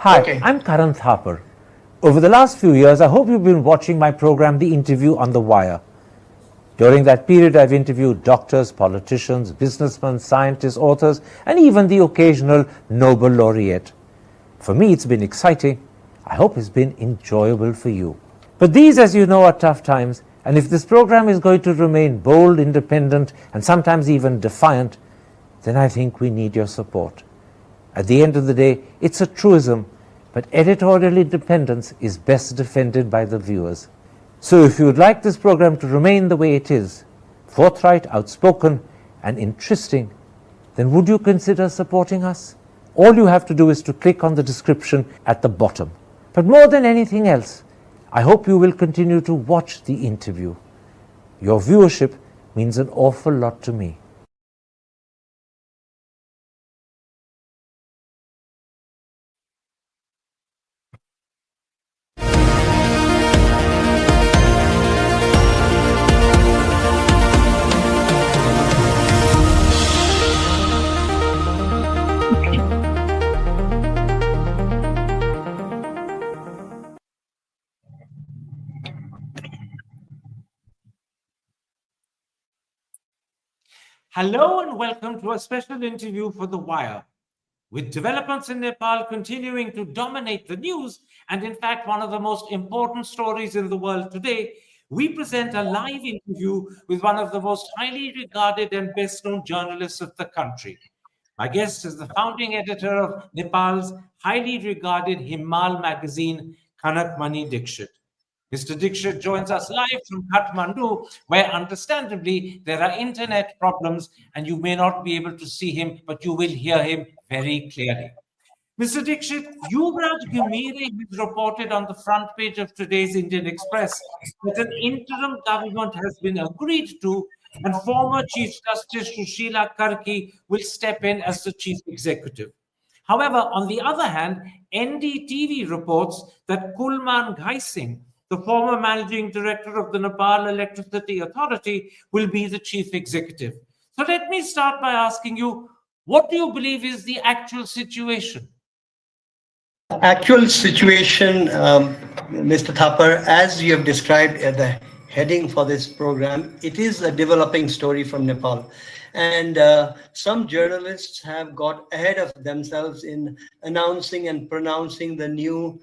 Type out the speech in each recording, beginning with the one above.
Hi, Okay. I'm Karan Thapar. Over the last few years, I hope you've been watching my program, The Interview on the Wire. During that period, I've interviewed doctors, politicians, businessmen, scientists, authors, and even the occasional Nobel laureate. For me, it's been exciting. I hope it's been enjoyable for you. But these, as you know, are tough times, and if this program is going to remain bold, independent, and sometimes even defiant, then I think we need your support. At the end of the day, it's a truism, but editorial independence is best defended by the viewers. So if you would like this program to remain the way it is, forthright, outspoken, and interesting, then would you consider supporting us? All you have to do is to click on the description at the bottom. But more than anything else, I hope you will continue to watch the interview. Your viewership means an awful lot to me. Hello and welcome to a special interview for The Wire. With developments in Nepal continuing to dominate the news, and in fact one of the most important stories in the world today, we present a live interview with one of the most highly regarded and best-known journalists of the country. My guest is the founding editor of Nepal's highly regarded Himal magazine, Kanak Mani Dixit. Mr. Dixit joins us live from Kathmandu, where understandably there are internet problems and you may not be able to see him, but you will hear him very clearly. Mr. Dixit, Yuvraj Gimire has reported on the front page of today's Indian Express that an interim government has been agreed to and former Chief Justice Sushila Karki will step in as the chief executive. However, on the other hand, NDTV reports that Kulman Ghaising, the former managing director of the Nepal Electricity Authority, will be the chief executive. So let me start by asking you, what do you believe is the actual situation? Actual situation, Mr. Thapar, as you have described at the heading for this program, it is a developing story from Nepal. And some journalists have got ahead of themselves in announcing and pronouncing the new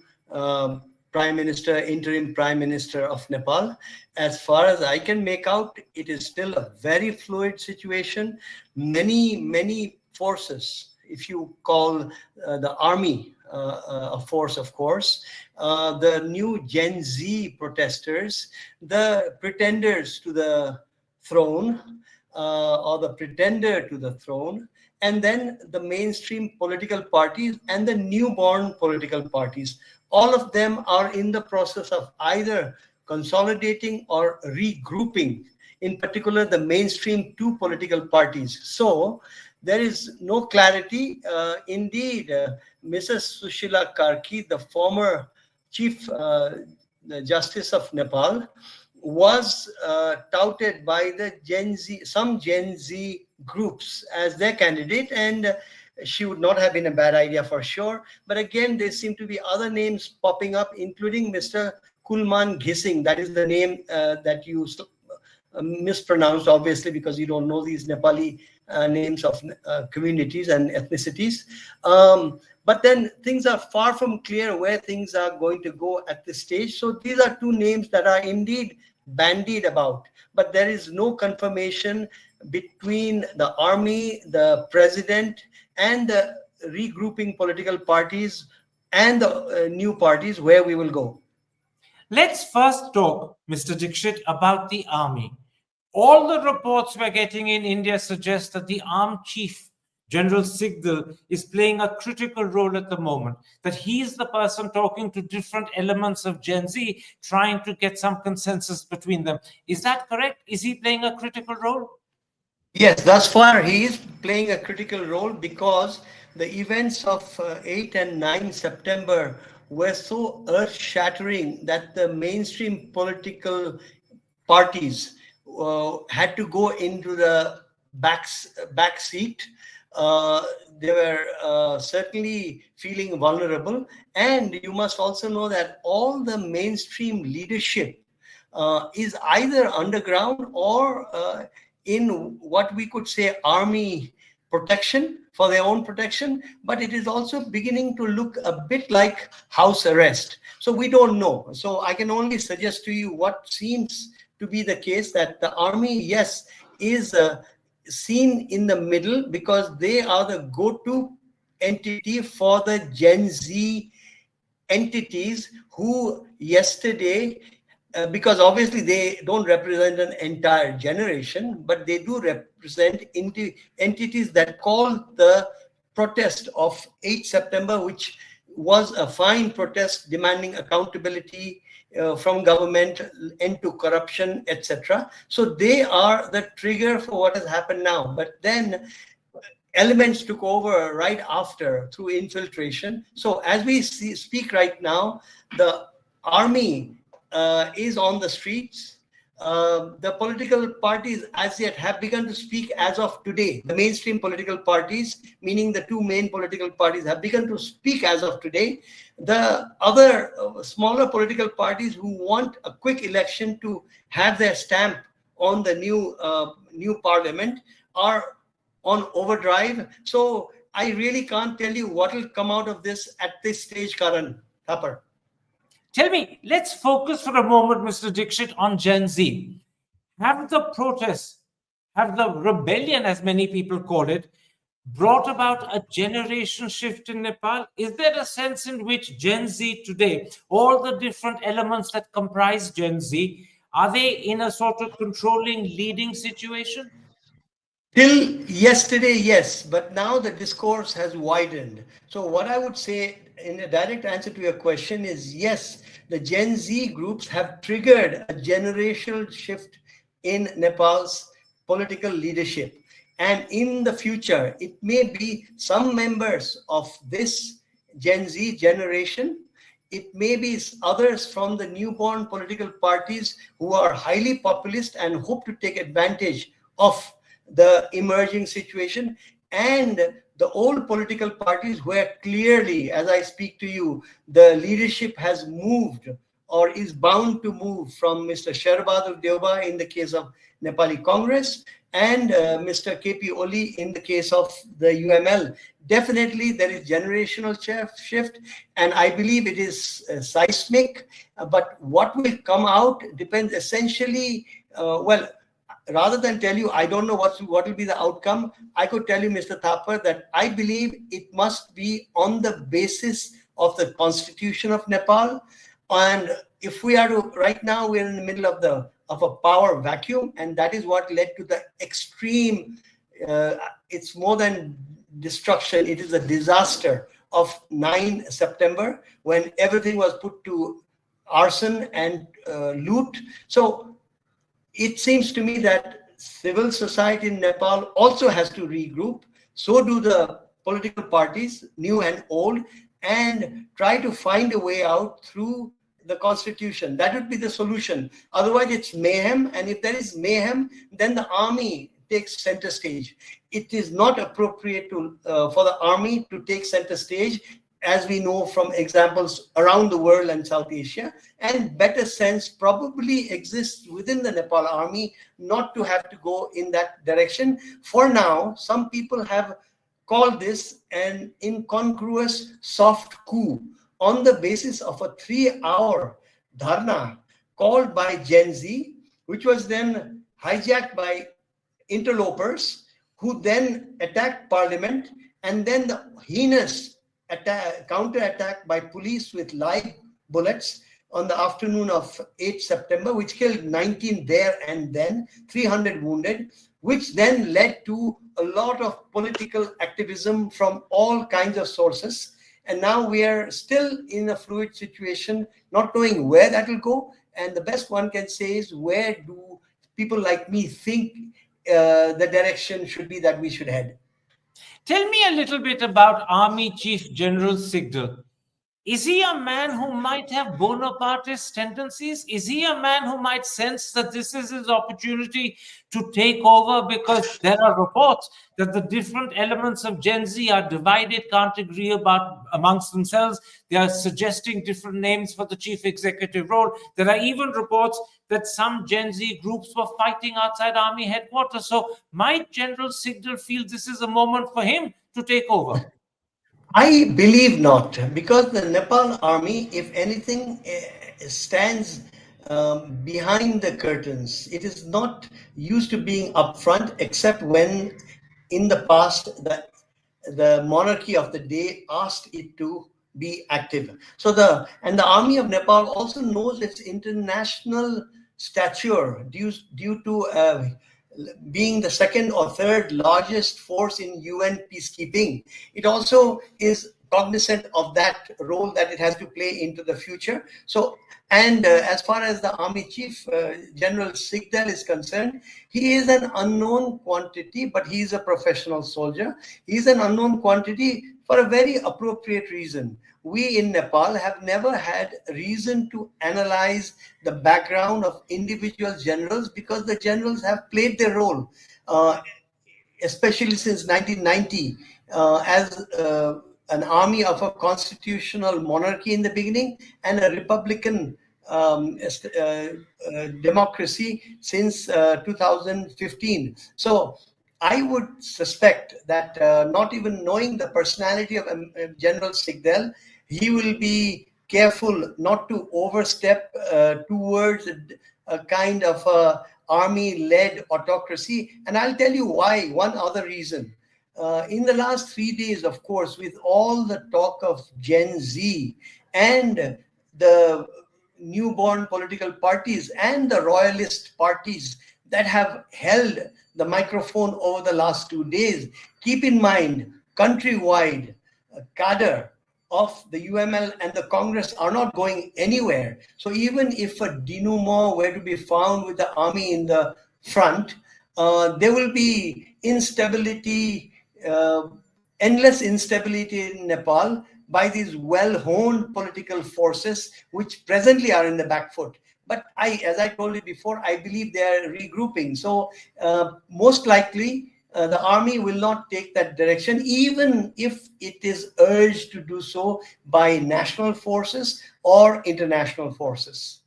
Prime Minister, Interim Prime Minister of Nepal. As far as I can make out, it is still a very fluid situation. Many forces, if you call the army a force, of course, the new Gen Z protesters, the pretenders to the throne, or the pretender to the throne, and then the mainstream political parties and the newborn political parties. All of them are in the process of either consolidating or regrouping, in particular the mainstream two political parties. So there is no clarity. Indeed, Mrs. Sushila Karki, the former Chief Justice of Nepal, was touted by the some Gen Z groups as their candidate, and she would not have been a bad idea for sure. But again, there seem to be other names popping up, including Mr. Kulman Ghaising. That is the name that you mispronounced, obviously, because you don't know these Nepali names of communities and ethnicities. But then things are far from clear where things are going to go at this stage. So these are two names that are indeed bandied about, but there is no confirmation between the army, the president, and the regrouping political parties and the new parties where we will go. Let's first talk, Mr. Dixit, about the army. All the reports we're getting in India suggest that the armed chief, General Sigdel, is playing a critical role at the moment, that he's the person talking to different elements of Gen Z, trying to get some consensus between them. Is that correct? Is he playing a critical role? Yes, thus far he is playing a critical role because the events of 8 and 9 September were so earth-shattering that the mainstream political parties had to go into the back seat. they were certainly feeling vulnerable. And you must also know that all the mainstream leadership is either underground or in what we could say army protection for their own protection, but it is also beginning to look a bit like house arrest. So we don't know. So I can only suggest to you what seems to be the case, that the army, yes, is seen in the middle because they are the go-to entity for the Gen Z entities who yesterday, because obviously they don't represent an entire generation, but they do represent entities that call the protest of 8 September, which was a fine protest demanding accountability from government, end to corruption, etc. So they are the trigger for what has happened now. But then elements took over right after through infiltration. So as we speak right now, the army is on the streets. The political parties as yet have begun to speak as of today. The mainstream political parties, meaning the two main political parties, have begun to speak as of today. The other smaller political parties who want a quick election to have their stamp on the new parliament are on overdrive. So I really can't tell you what will come out of this at this stage, Karan Thapar. Tell me, let's focus for a moment, Mr. Dixit, on Gen Z. Have the protests, have the rebellion, as many people call it, brought about a generation shift in Nepal? Is there a sense in which Gen Z today, all the different elements that comprise Gen Z, are they in a sort of controlling, leading situation? Till yesterday, yes, but now the discourse has widened. So what I would say in a direct answer to your question is yes, the Gen Z groups have triggered a generational shift in Nepal's political leadership. And in the future, it may be some members of this Gen Z generation, it may be others from the newborn political parties who are highly populist and hope to take advantage of the emerging situation, and the old political parties where clearly, as I speak to you, the leadership has moved or is bound to move from Mr. Sherbadur Deuba in the case of Nepali Congress and Mr. KP Oli in the case of the UML. Definitely there is generational shift, and I believe it is seismic, but what will come out depends essentially, rather than tell you, I don't know what will be the outcome, I could tell you, Mr. Thapar, that I believe it must be on the basis of the Constitution of Nepal. And if we are to, right now, we're in the middle of a power vacuum, and that is what led to the extreme, it's more than destruction, it is a disaster of 9 September, when everything was put to arson and loot. So it seems to me that civil society in Nepal also has to regroup. So do the political parties, new and old, and try to find a way out through the constitution. That would be the solution. Otherwise, it's mayhem. And if there is mayhem, then the army takes center stage. It is not appropriate to for the army to take center stage, as we know from examples around the world and South Asia, and better sense probably exists within the Nepal army not to have to go in that direction. For now, some people have called this an incongruous soft coup on the basis of a 3-hour dharna called by Gen Z, which was then hijacked by interlopers who then attacked parliament, and then the heinous counter-attack by police with live bullets on the afternoon of 8 September, which killed 19 there and then, 300 wounded, which then led to a lot of political activism from all kinds of sources. And now we are still in a fluid situation, not knowing where that will go. And the best one can say is, where do people like me think the direction should be that we should head? Tell me a little bit about Army Chief General Sigdel. Is he a man who might have Bonapartist tendencies? Is he a man who might sense that this is his opportunity to take over? Because there are reports that the different elements of Gen Z are divided, can't agree about amongst themselves. They are suggesting different names for the chief executive role. There are even reports that some Gen Z groups were fighting outside army headquarters. So might General Sigdel feel this is a moment for him to take over? I believe not, because the Nepal army, if anything, stands behind the curtains. It is not used to being upfront, except when, in the past, the monarchy of the day asked it to be active. So the army of Nepal also knows its international stature due to being the second or third largest force in UN peacekeeping. It also is cognizant of that role that it has to play into the future. So, and as far as the army chief, General Sigdel, is concerned, he is an unknown quantity, but he is a professional soldier. He is an unknown quantity for a very appropriate reason. We in Nepal have never had reason to analyze the background of individual generals, because the generals have played their role, especially since 1990, as an army of a constitutional monarchy in the beginning and a republican democracy since 2015. So I would suspect that, not even knowing the personality of General Sigdel, he will be careful not to overstep towards a kind of army-led autocracy. And I'll tell you why. One other reason. In the last 3 days, of course, with all the talk of Gen Z and the newborn political parties and the royalist parties that have held the microphone over the last 2 days, keep in mind, countrywide, cadre of the UML and the Congress are not going anywhere. So even if a denouement were to be found with the army in the front, there will be instability, endless instability in Nepal by these well-honed political forces, which presently are in the back foot. But as I told you before, I believe they are regrouping. So most likely, the army will not take that direction, even if it is urged to do so by national forces or international forces.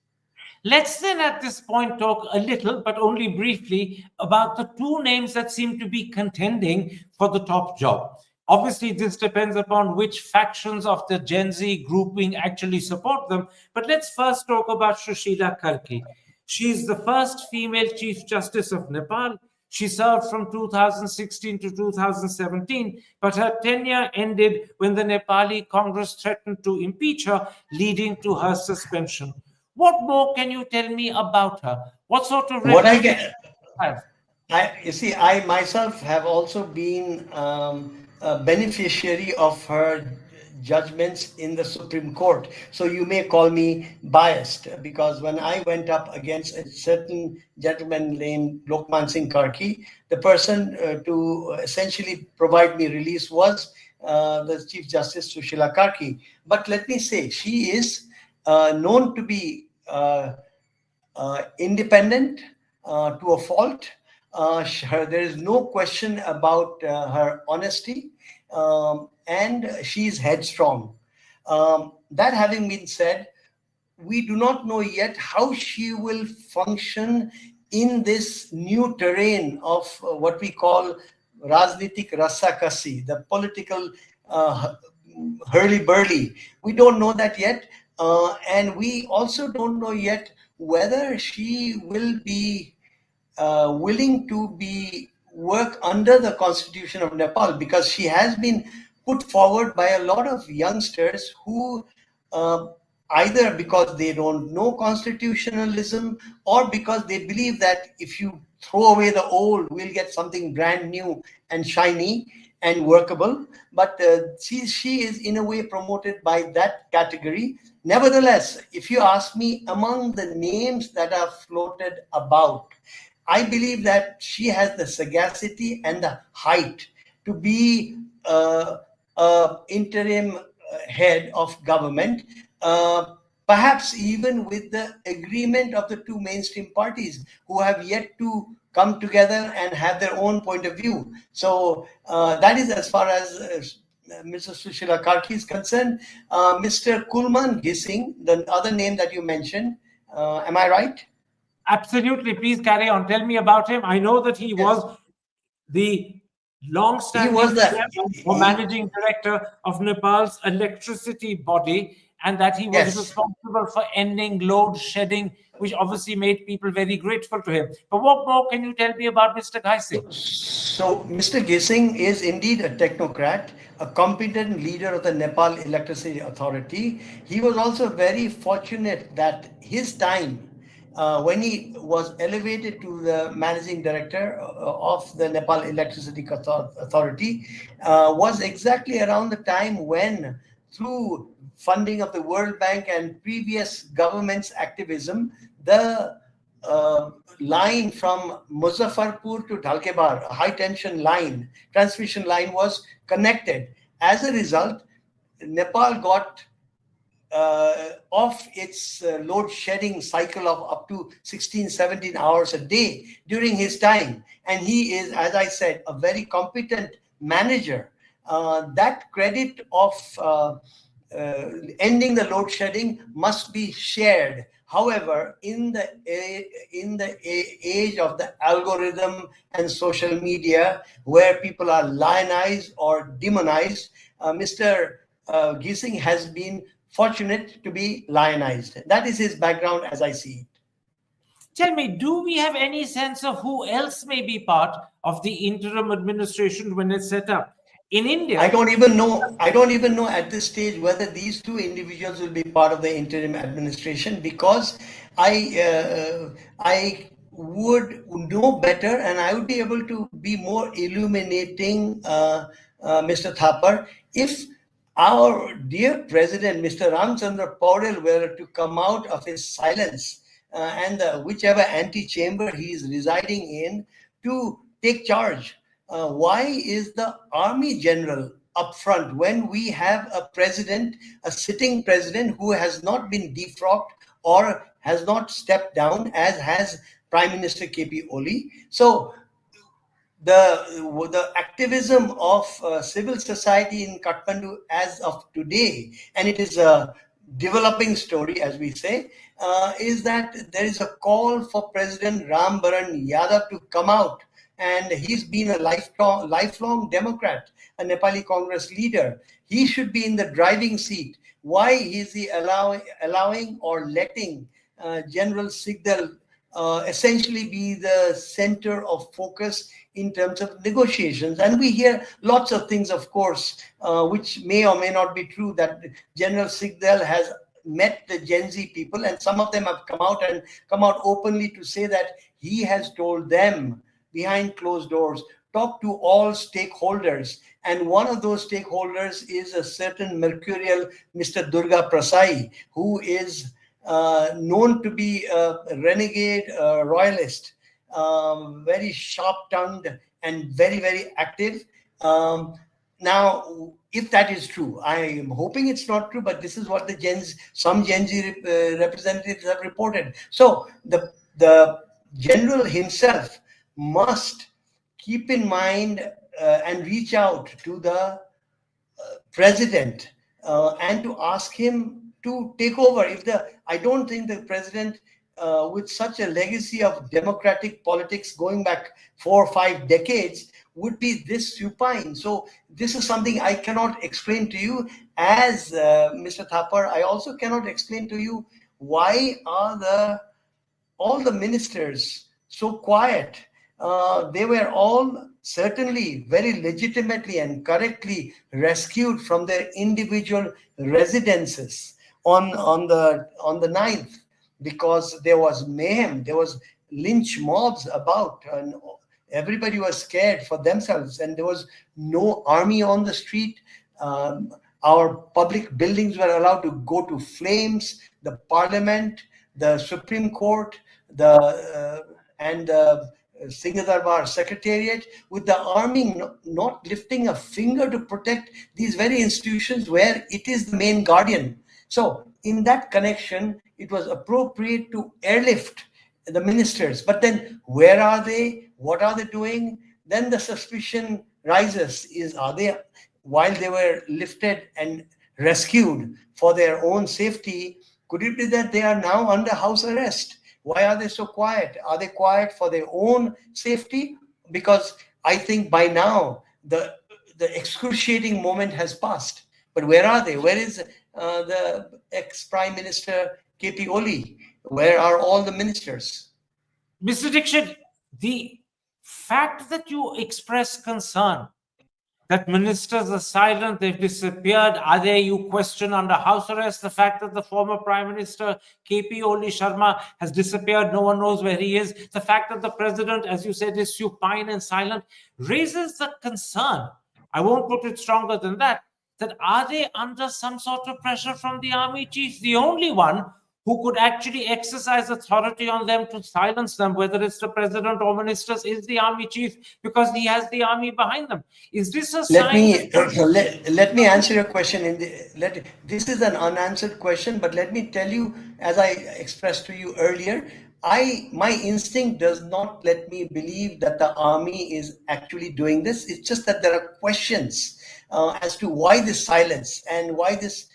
Let's then at this point talk a little, but only briefly, about the two names that seem to be contending for the top job. Obviously, this depends upon which factions of the Gen Z grouping actually support them. But let's first talk about Sushila Karki. She's the first female Chief Justice of Nepal. She served from 2016 to 2017, but her tenure ended when the Nepali Congress threatened to impeach her, leading to her suspension. What more can you tell me about her? What sort of What I reputation get, have? you see, I myself have also been a beneficiary of her judgments in the Supreme Court. So you may call me biased, because when I went up against a certain gentleman named Lokman Singh Karki, the person to essentially provide me release was the Chief Justice Sushila Karki. But let me say, she is known to be independent to a fault. There is no question about her honesty, and she's headstrong. That having been said, we do not know yet how she will function in this new terrain of what we call Rajnitik Rasakasi, the political hurly-burly. We don't know that yet. And we also don't know yet whether she will be willing to be work under the constitution of Nepal, because she has been put forward by a lot of youngsters who either because they don't know constitutionalism, or because they believe that if you throw away the old, we'll get something brand new and shiny and workable. But she is in a way promoted by that category. Nevertheless, if you ask me, among the names that are floated about, I believe that she has the sagacity and the height to be interim head of government, perhaps even with the agreement of the two mainstream parties who have yet to come together and have their own point of view. So that is as far as Mrs. Sushila Karki is concerned. Mr. Kulman Gising, the other name that you mentioned, am I right? Absolutely. Please carry on. Tell me about him. I know that he was the long-standing chairman or managing director of Nepal's electricity body, and that he was responsible for ending load shedding, which obviously made people very grateful to him. But what more can you tell me about Mr. Gising? So Mr. Gising is indeed a technocrat, a competent leader of the Nepal Electricity Authority. He was also very fortunate that his time, when he was elevated to the managing director of the Nepal Electricity Authority, was exactly around the time when, through funding of the World Bank and previous government's activism, the line from Muzaffarpur to Dhalkebar, a high tension line, transmission line, was connected. As a result, Nepal got off its load shedding cycle of up to 16, 17 hours a day during his time. And he is, as I said, a very competent manager. That credit of ending the load shedding must be shared. However, in the age of the algorithm and social media, where people are lionized or demonized, Mr. Gising has been fortunate to be lionized. That is his background as I see it. Tell me, do we have any sense of who else may be part of the interim administration when it's set up? In India, I don't even know at this stage whether these two individuals will be part of the interim administration, because I would know better and I would be able to be more illuminating, Mr. Thapar, if our dear president, Mr. Ramchandra Paurel, were to come out of his silence and whichever antechamber he is residing in, to take charge. Why is the army general up front when we have a president, a sitting president, who has not been defrocked or has not stepped down, as has Prime Minister KP Oli? So the activism of civil society in Kathmandu as of today, and it is a developing story, as we say, is that there is a call for President Ram Baran Yadav to come out. And he's been a lifelong Democrat, a Nepali Congress leader. He should be in the driving seat. Why is he allowing or letting General Sigdel essentially be the center of focus in terms of negotiations? And we hear lots of things, of course, which may or may not be true, that General Sigdel has met the Gen Z people, and some of them have come out openly to say that he has told them behind closed doors, talk to all stakeholders. And one of those stakeholders is a certain mercurial Mr. Durga Prasai, who is known to be a renegade royalist, very sharp-tongued and very, very active. Now, if that is true, I am hoping it's not true, but this is what some Gen Z representatives have reported. So the general himself must keep in mind and reach out to the president and to ask him to take over. I don't think the president, with such a legacy of democratic politics going back 4 or 5 decades, would be this supine. So this is something I cannot explain to you as Mr. Thapar. I also cannot explain to you why are all the ministers so quiet. They were all certainly very legitimately and correctly rescued from their individual residences on the 9th, because there was mayhem, there was lynch mobs about, and everybody was scared for themselves, and there was no army on the street. Our public buildings were allowed to go to flames. The parliament, the Supreme Court, and Singh Secretariat, with the army not lifting a finger to protect these very institutions where it is the main guardian. So in that connection, it was appropriate to airlift the ministers. But then where are they? What are they doing? Then the suspicion rises, are they, while they were lifted and rescued for their own safety, could it be that they are now under house arrest? Why are they so quiet? Are they quiet for their own safety? Because I think by now the excruciating moment has passed. But where are they? Where is the ex-Prime Minister KP Oli? Where are all the ministers? Mr. Dixit, the fact that you express concern that ministers are silent, they've disappeared, are they, you question, under house arrest? The fact that the former Prime Minister KP Oli Sharma has disappeared, no one knows where he is. The fact that the president, as you said, is supine and silent, raises the concern. I won't put it stronger than that are they under some sort of pressure from the army chief, the only one who could actually exercise authority on them to silence them, whether it's the president or ministers, is the army chief, because he has the army behind them. Is this a sign? Let me answer your question. This is an unanswered question, but let me tell you, as I expressed to you earlier, my instinct does not let me believe that the army is actually doing this. It's just that there are questions as to why this silence and why this,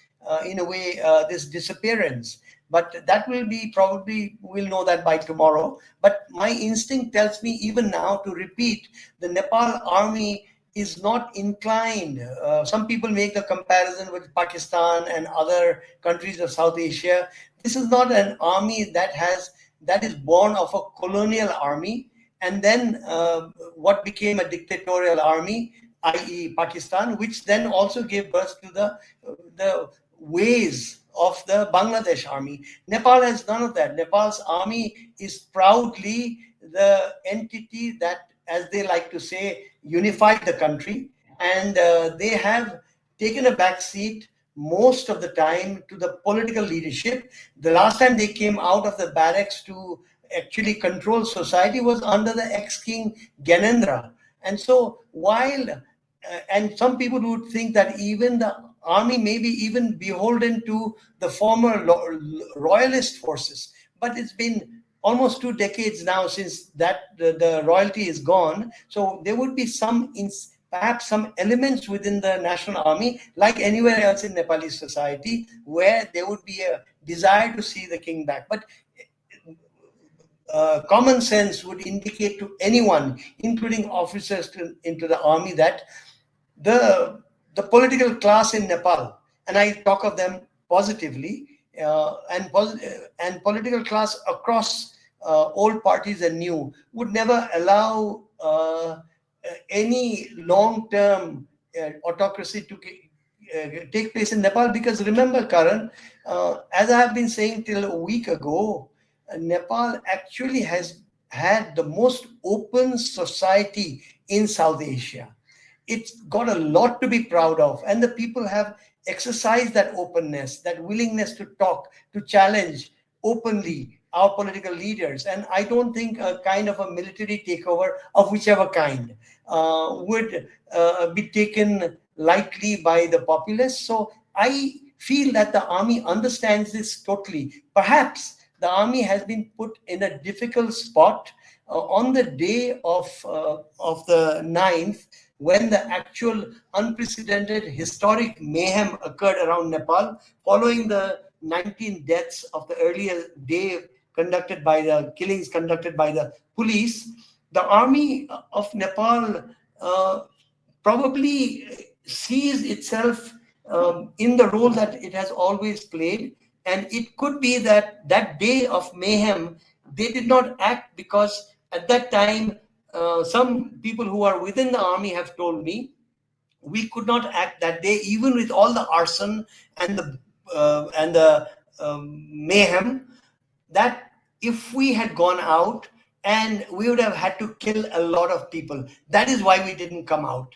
in a way, this disappearance. But that will be probably, we'll know that by tomorrow. But my instinct tells me even now to repeat, the Nepal army is not inclined. Some people make the comparison with Pakistan and other countries of South Asia. This is not an army that is born of a colonial army, and then what became a dictatorial army, i.e. Pakistan, which then also gave birth to the ways of the Bangladesh army. Nepal has none of that. Nepal's army is proudly the entity that, as they like to say, unified the country, and they have taken a back seat most of the time to the political leadership. The last time they came out of the barracks to actually control society was under the ex-king Gyanendra. And so while, and some people would think that even the army may be even beholden to the former royalist forces, but it's been almost 2 decades now since that the royalty is gone. So there would be perhaps some elements within the national army, like anywhere else in Nepali society, where there would be a desire to see the king back. But common sense would indicate to anyone, including officers into the army, that the political class in Nepal, and I talk of them positively, and political class across old parties and new, would never allow any long-term autocracy to take place in Nepal. Because remember, Karan, as I have been saying till a week ago, Nepal actually has had the most open society in South Asia. It's got a lot to be proud of, and the people have exercised that openness, that willingness to talk, to challenge openly our political leaders. And I don't think a kind of a military takeover of whichever kind would be taken lightly by the populace. So I feel that the army understands this totally. Perhaps the army has been put in a difficult spot on the day of the 9th, when the actual unprecedented historic mayhem occurred around Nepal, following the 19 deaths of the earlier day killings conducted by the police. The army of Nepal probably sees itself in the role that it has always played. And it could be that that day of mayhem, they did not act because at that time, some people who are within the army have told me, we could not act that day, even with all the arson and the mayhem, that if we had gone out, and we would have had to kill a lot of people. That is why we didn't come out.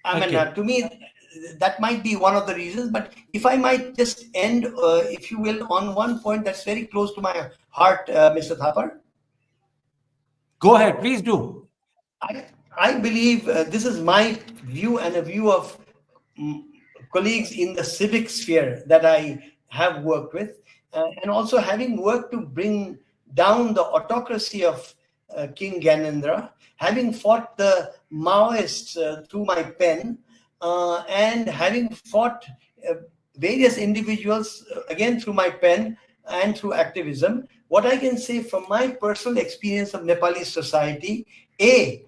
I mean, to me, that might be one of the reasons. But if I might just end, if you will, on one point that's very close to my heart, Mr. Thapar. Go ahead, please do. I believe this is my view and a view of mm, colleagues in the civic sphere that I have worked with, and also having worked to bring down the autocracy of King Gyanendra, having fought the Maoists through my pen, and having fought uh, various individuals again through my pen and through activism. What I can say from my personal experience of Nepali society, A,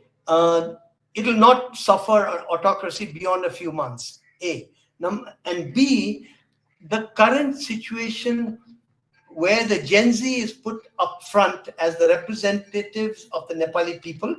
it will not suffer an autocracy beyond a few months, A. And B, the current situation where the Gen Z is put up front as the representatives of the Nepali people,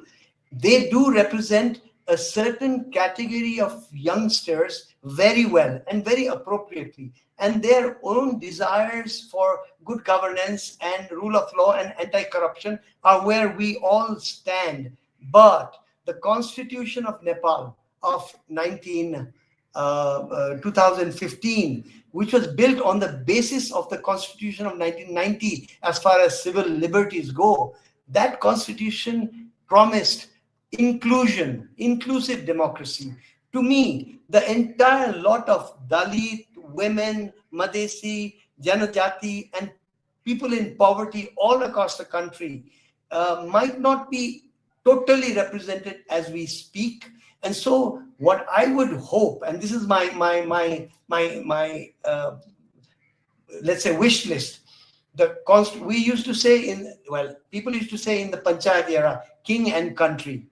they do represent a certain category of youngsters very well and very appropriately. And their own desires for good governance and rule of law and anti-corruption are where we all stand. But the Constitution of Nepal of 2015, which was built on the basis of the Constitution of 1990 as far as civil liberties go, that Constitution promised inclusion, inclusive democracy. To me, the entire lot of Dalit, women, Madesi, Janajati, and people in poverty all across the country might not be totally represented as we speak. And so what I would hope, and this is my let's say wish list, we used to say people used to say in the Panchayat era, king and country.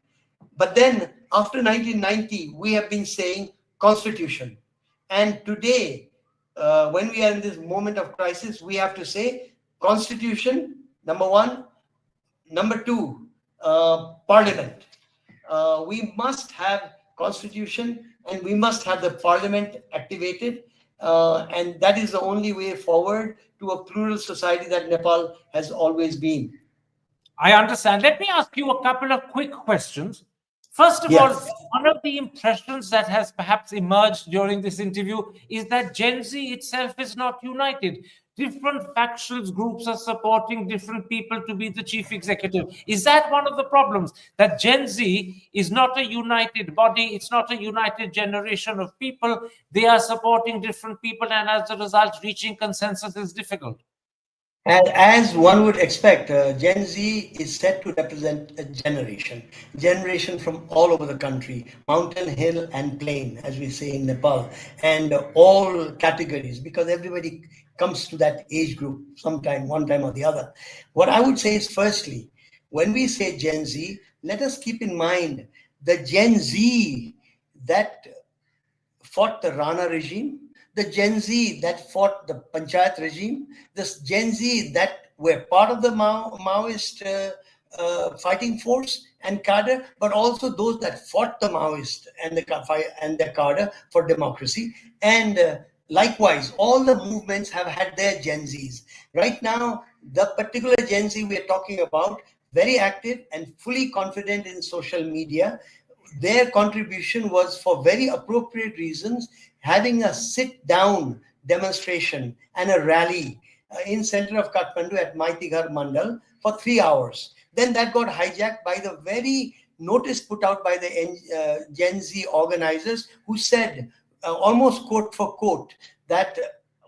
But then after 1990, we have been saying constitution. And today, when we are in this moment of crisis, we have to say constitution, number one. Number two, parliament. We must have constitution and we must have the parliament activated. And that is the only way forward to a plural society that Nepal has always been. I understand. Let me ask you a couple of quick questions. First of Yes. all, one of the impressions that has perhaps emerged during this interview is that Gen Z itself is not united. Different factions, groups are supporting different people to be the chief executive. Is that one of the problems? That Gen Z is not a united body, it's not a united generation of people. They are supporting different people, and as a result, reaching consensus is difficult. And as one would expect, Gen Z is set to represent a generation from all over the country, mountain, hill, and plain, as we say in Nepal, and all categories, because everybody comes to that age group sometime, one time or the other. What I would say is, firstly, when we say Gen Z, let us keep in mind the Gen Z that fought the Rana regime, the Gen Z that fought the Panchayat regime, this Gen Z that were part of the Maoist fighting force and cadre, but also those that fought the Maoist and the cadre for democracy. And likewise, all the movements have had their Gen Zs. Right now, the particular Gen Z we are talking about, very active and fully confident in social media. Their contribution was, for very appropriate reasons, having a sit-down demonstration and a rally in center of Kathmandu at Maitighar Mandal for 3 hours. Then that got hijacked by the very notice put out by the Gen Z organizers, who said, almost quote for quote, that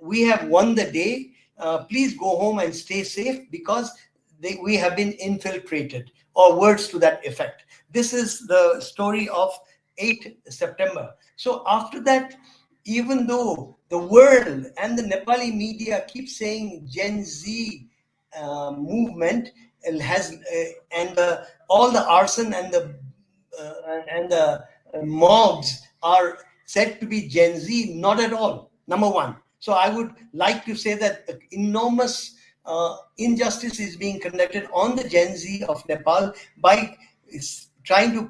we have won the day, please go home and stay safe because we have been infiltrated, or words to that effect. This is the story of 8 September. So after that, even though the world and the Nepali media keep saying Gen Z movement has and all the arson and the mobs are said to be Gen Z, not at all. Number one. So I would like to say that enormous injustice is being conducted on the Gen Z of Nepal by trying to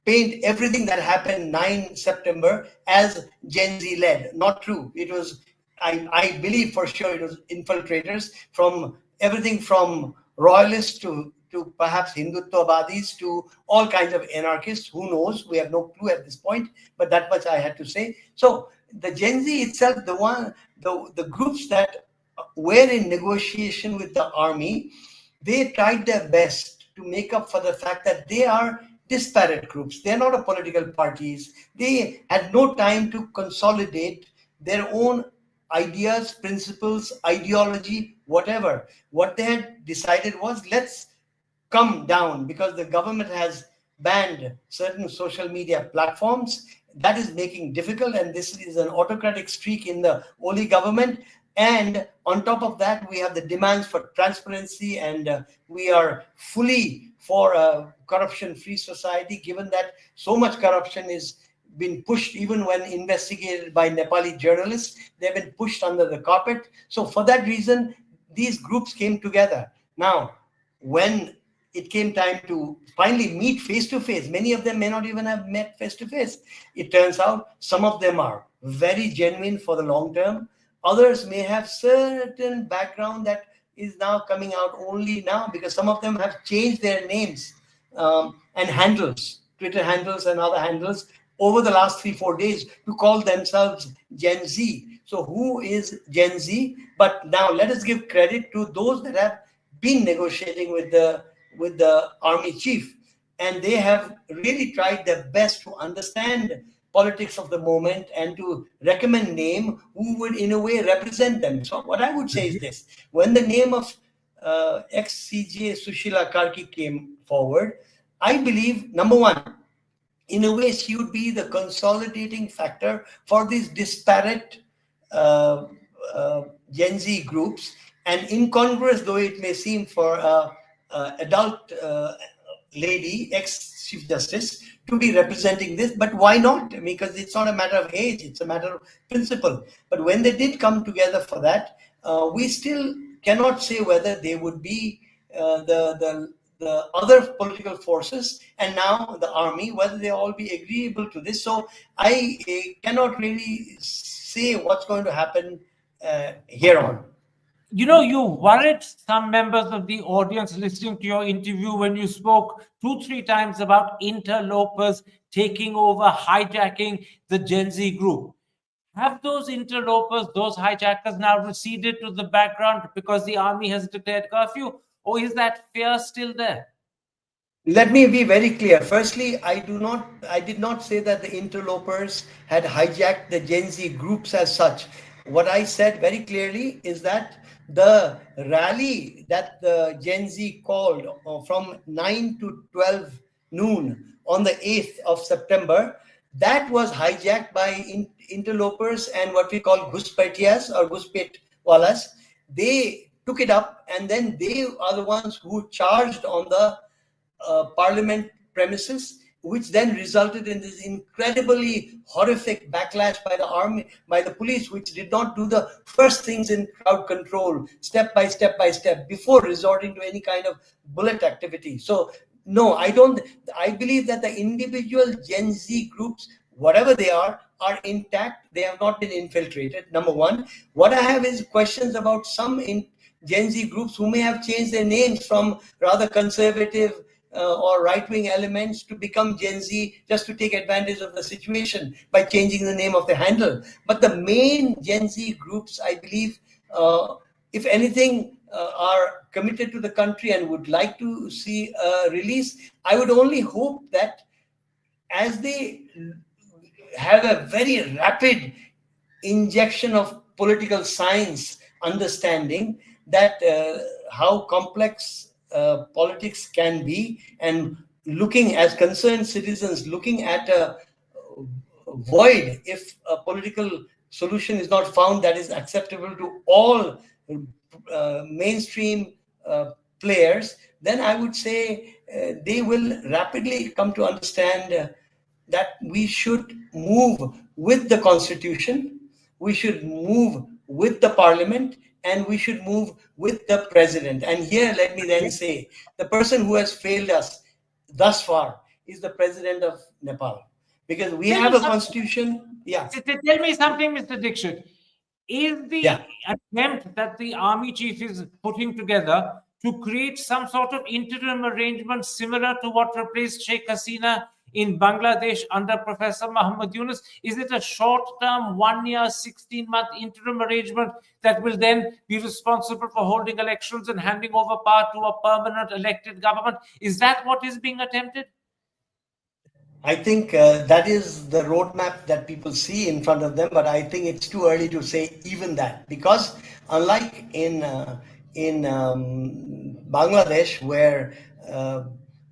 paint everything that happened 9 September as Gen Z led. Not true. It was, I believe for sure, it was infiltrators from everything from royalists to perhaps Hindutva-vadis to all kinds of anarchists. Who knows? We have no clue at this point, but that much I had to say. So the Gen Z itself, the groups that were in negotiation with the army, they tried their best to make up for the fact that they are disparate groups. They're not a political parties. They had no time to consolidate their own ideas, principles, ideology, whatever. What they had decided was, let's come down, because the government has banned certain social media platforms. That is making difficult, and this is an autocratic streak in the Oli government. And on top of that, we have the demands for transparency, and we are fully for a corruption-free society, given that so much corruption is been pushed. Even when investigated by Nepali journalists, they've been pushed under the carpet. So for that reason, these groups came together. Now, when it came time to finally meet face to face, many of them may not even have met face to face. It turns out some of them are very genuine for the long term. Others may have certain background that is now coming out only now, because some of them have changed their names and handles, Twitter handles and other handles, over the last 3-4 days to call themselves Gen Z. So who is Gen Z? But now let us give credit to those that have been negotiating with the army chief, and they have really tried their best to understand politics of the moment and to recommend name who would in a way represent them. So what I would say is this: when the name of ex-CJ Sushila Karki came forward, I believe, number one, in a way she would be the consolidating factor for these disparate Gen Z groups, and incongruous though it may seem for adult lady, ex-Chief Justice, to be representing this. But why not? Because it's not a matter of age, it's a matter of principle. But when they did come together for that, we still cannot say whether they would be the other political forces and now the army, whether they all be agreeable to this. So I cannot really say what's going to happen here on. You know, you worried some members of the audience listening to your interview when you spoke 2-3 times about interlopers taking over, hijacking the Gen Z group. Have those interlopers, those hijackers now receded to the background because the army has declared curfew? Or is that fear still there? Let me be very clear. Firstly, I did not say that the interlopers had hijacked the Gen Z groups as such. What I said very clearly is that the rally that the Gen Z called from 9 to 12 noon on the 8th of September, that was hijacked by interlopers and what we call Ghuspetias or Ghuspetwalas. They took it up, and then they are the ones who charged on the parliament premises, which then resulted in this incredibly horrific backlash by the army, by the police, which did not do the first things in crowd control, step by step by step, before resorting to any kind of bullet activity. So no, I believe that the individual Gen Z groups, whatever they are intact. They have not been infiltrated, number one. What I have is questions about some Gen Z groups who may have changed their names from rather conservative or right-wing elements to become Gen Z, just to take advantage of the situation by changing the name of the handle. But the main Gen Z groups, I believe, if anything, are committed to the country and would like to see a release. I would only hope that as they have a very rapid injection of political science understanding that how complex politics can be, and looking as concerned citizens, looking at a void if a political solution is not found that is acceptable to all mainstream players, then I would say they will rapidly come to understand that we should move with the constitution, we should move with the parliament, and we should move with the president. And here, let me then say, the person who has failed us thus far is the president of Nepal. Because we have a constitution. Yeah. Tell me something, Mr. Dixit. Is the attempt that the army chief is putting together to create some sort of interim arrangement similar to what replaced Sheikh Hasina in Bangladesh under Professor Muhammad Yunus? Is it a short-term, 1 year, 16-month interim arrangement that will then be responsible for holding elections and handing over power to a permanent elected government? Is that what is being attempted? I think that is the roadmap that people see in front of them, but I think it's too early to say even that, because unlike in Bangladesh, where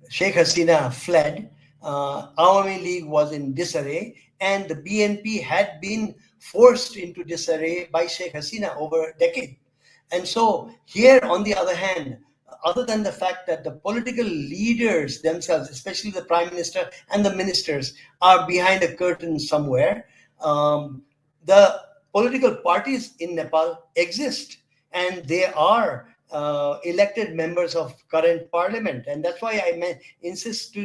Sheikh Hasina fled, Awami League was in disarray, and the BNP had been forced into disarray by Sheikh Hasina over a decade. And so here, on the other hand, other than the fact that the political leaders themselves, especially the prime minister and the ministers, are behind a curtain somewhere, the political parties in Nepal exist, and they are elected members of current parliament. And that's why I insist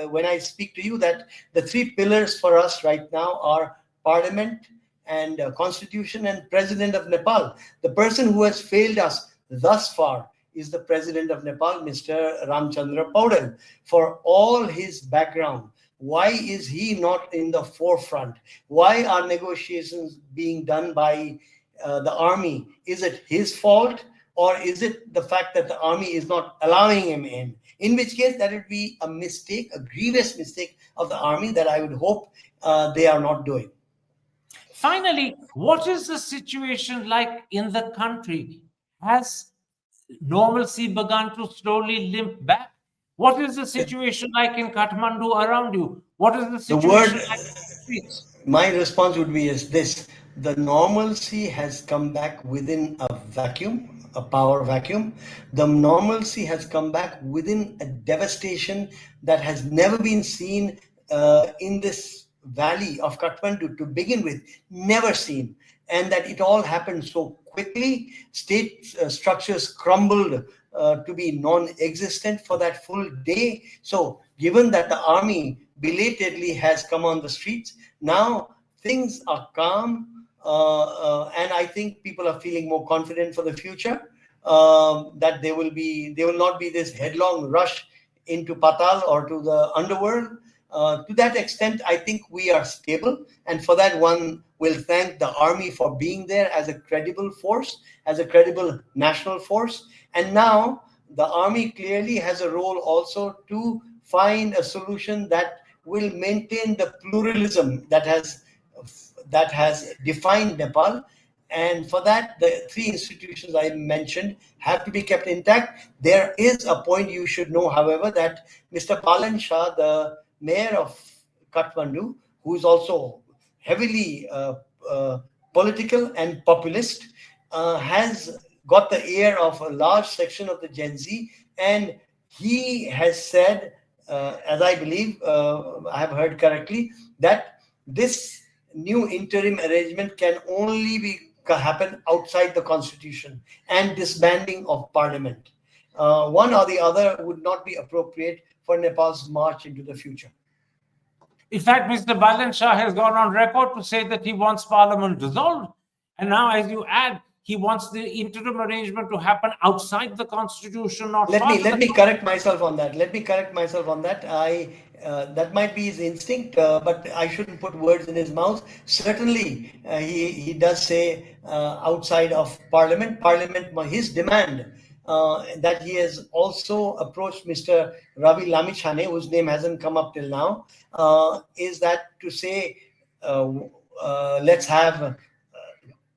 when I speak to you that the three pillars for us right now are parliament and constitution and president of Nepal. The person who has failed us thus far is the president of Nepal, Mr. Ramchandra Paudel. For all his background, why is he not in the forefront? Why are negotiations being done by the army? Is it his fault, or is it the fact that the army is not allowing him in? In which case, that would be a mistake, a grievous mistake of the army that I would hope they are not doing. Finally, what is the situation like in the country? Has normalcy begun to slowly limp back? What is the situation like in Kathmandu around you? What is the situation like in the streets? My response would be is this: the normalcy has come back within a vacuum, a power vacuum. The normalcy has come back within a devastation that has never been seen in this valley of Kathmandu to begin with, never seen. And that it all happened so quickly. State structures crumbled to be non-existent for that full day. So given that the army belatedly has come on the streets, now things are calm, and I think people are feeling more confident for the future, that there will not be this headlong rush into Patal or to the underworld. To that extent, I think we are stable, and for that one will thank the army for being there as a credible force, as a credible national force. And now the army clearly has a role also to find a solution that will maintain the pluralism that has defined Nepal. And for that, the three institutions I mentioned have to be kept intact. There is a point you should know, however, that Mr. Balan Shah, the mayor of Kathmandu, who is also heavily political and populist, has got the ear of a large section of the Gen Z, and he has said, as I believe I have heard correctly, that this new interim arrangement can only happen outside the constitution, and disbanding of parliament. One or the other would not be appropriate for Nepal's march into the future. In fact, Mr. Balan Shah has gone on record to say that he wants parliament dissolved. And now, as you add, he wants the interim arrangement to happen outside the constitution. Not let me correct myself on that. That might be his instinct, but I shouldn't put words in his mouth. Certainly, he does say outside of parliament. His demand that he has also approached Mr. Ravi Lamichhane, whose name hasn't come up till now, is that to say, let's have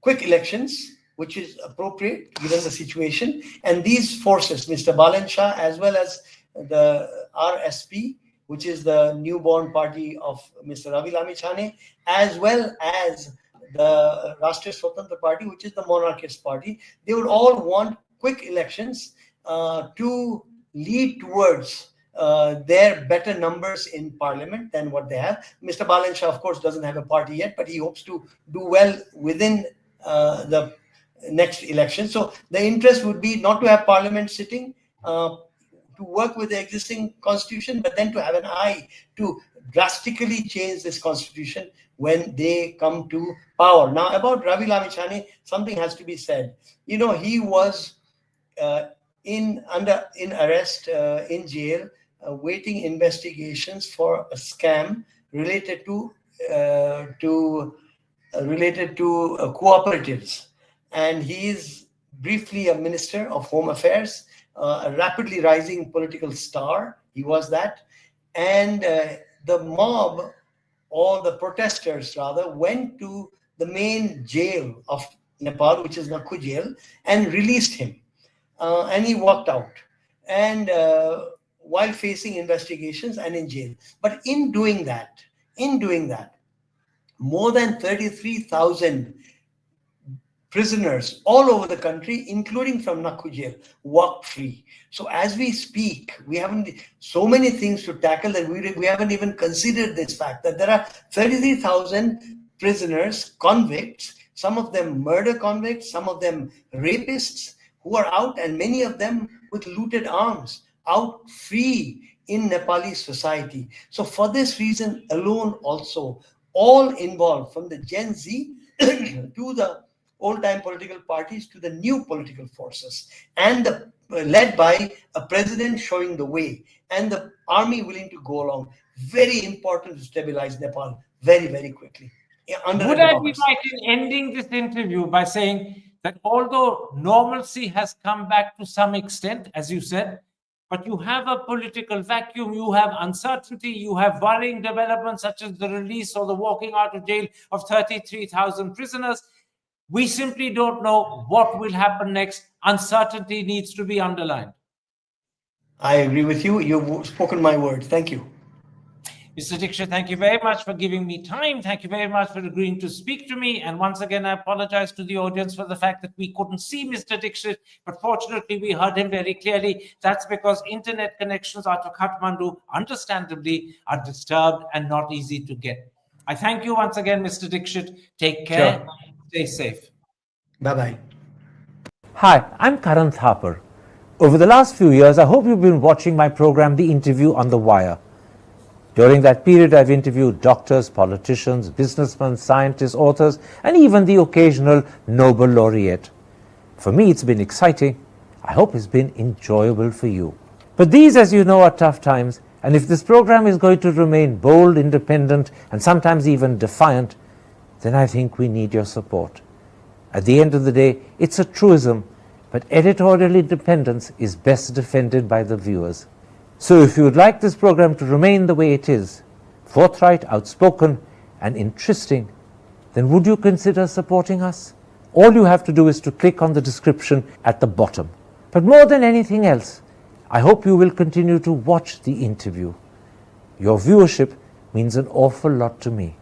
quick elections, which is appropriate given the situation. And these forces, Mr. Balan Shah, as well as the RSP, which is the newborn party of Mr. Ravi Lamichhane, as well as the Rashtriya Swatantra Party, which is the monarchist party, they would all want quick elections to lead towards their better numbers in parliament than what they have. Mr. Balan Shah, of course, doesn't have a party yet, but he hopes to do well within the next election. So the interest would be not to have parliament sitting, to work with the existing constitution, but then to have an eye to drastically change this constitution when they come to power. Now, about Ravi Lamichhane, something has to be said. He was in arrest, in jail awaiting investigations for a scam related to cooperatives, and he is briefly a minister of Home Affairs, a rapidly rising political star. He was that, and the mob, or the protesters rather, went to the main jail of Nepal, which is Nakku jail, and released him, and he walked out, and while facing investigations and in jail. But in doing that, more than 33,000 prisoners all over the country, including from Nakku jail, walked free. So as we speak, we haven't so many things to tackle that we haven't even considered this fact that there are 33,000 prisoners, convicts, some of them murder convicts, some of them rapists, who are out, and many of them with looted arms, out free in Nepali society. So for this reason alone also, all involved, from the Gen Z to the old-time political parties to the new political forces, and led by a president showing the way, and the army willing to go along. Very important to stabilize Nepal very, very quickly. Would I be right in ending this interview by saying that although normalcy has come back to some extent, as you said, but you have a political vacuum, you have uncertainty, you have worrying developments such as the release or the walking out of jail of 33,000 prisoners. We simply don't know what will happen next. Uncertainty needs to be underlined. I agree with you. You've spoken my word. Thank you. Mr. Dixit, thank you very much for giving me time. Thank you very much for agreeing to speak to me. And once again, I apologize to the audience for the fact that we couldn't see Mr. Dixit, but fortunately, we heard him very clearly. That's because internet connections out of Kathmandu, understandably, are disturbed and not easy to get. I thank you once again, Mr. Dixit. Take care. Sure. Stay safe. Bye-bye. Hi, I'm Karan Thapar. Over the last few years, I hope you've been watching my program, The Interview on the Wire. During that period, I've interviewed doctors, politicians, businessmen, scientists, authors, and even the occasional Nobel laureate. For me, it's been exciting. I hope it's been enjoyable for you. But these, as you know, are tough times, and if this program is going to remain bold, independent, and sometimes even defiant, then I think we need your support. At the end of the day, it's a truism, but editorial independence is best defended by the viewers. So if you would like this program to remain the way it is, forthright, outspoken, and interesting, then would you consider supporting us? All you have to do is to click on the description at the bottom. But more than anything else, I hope you will continue to watch The Interview. Your viewership means an awful lot to me.